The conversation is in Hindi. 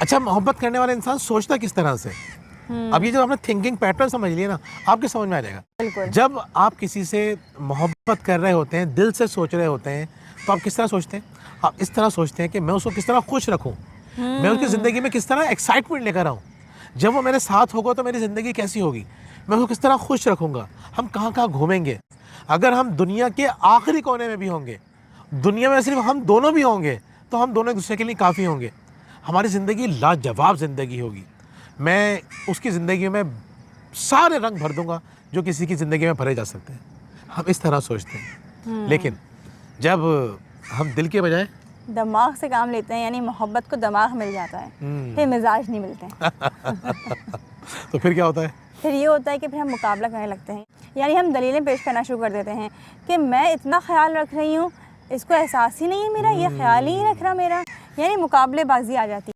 अच्छा, मोहब्बत करने वाला इंसान सोचता किस तरह से? अब ये जब आपने थिंकिंग पैटर्न समझ लिया ना, आपके समझ में आ जाएगा। बिल्कुल। जब आप किसी से मोहब्बत कर रहे होते हैं, दिल से सोच रहे होते हैं, तो आप किस तरह सोचते हैं? आप इस तरह सोचते हैं कि मैं उसको किस तरह खुश रखूं, मैं उसकी ज़िंदगी में किस तरह एक्साइटमेंट लेकर आऊं। जब वो मेरे साथ होगा तो मेरी ज़िंदगी कैसी होगी, मैं उसको किस तरह खुश रखूंगा, हम कहाँ कहाँ घूमेंगे। अगर हम दुनिया के आखिरी कोने में भी होंगे, दुनिया में सिर्फ हम दोनों भी होंगे, तो हम दोनों एक दूसरे के लिए काफ़ी होंगे। हमारी ज़िंदगी लाजवाब ज़िंदगी होगी। मैं उसकी ज़िंदगी में सारे रंग भर दूंगा जो किसी की ज़िंदगी में भरे जा सकते हैं। हम इस तरह सोचते हैं। लेकिन जब हम दिल के बजाय दिमाग से काम लेते हैं, यानी मोहब्बत को दिमाग मिल जाता है, फिर मिजाज नहीं मिलते हैं। तो फिर क्या होता है? फिर ये होता है कि फिर हम मुकाबला करने लगते हैं, यानी हम दलीलें पेश करना शुरू कर देते हैं कि मैं इतना ख्याल रख रही हूँ, इसको एहसास ही नहीं है मेरा, ये ख्याल ही नहीं रख रहा मेरा, यानी मुकाबलेबाजी आ जाती है।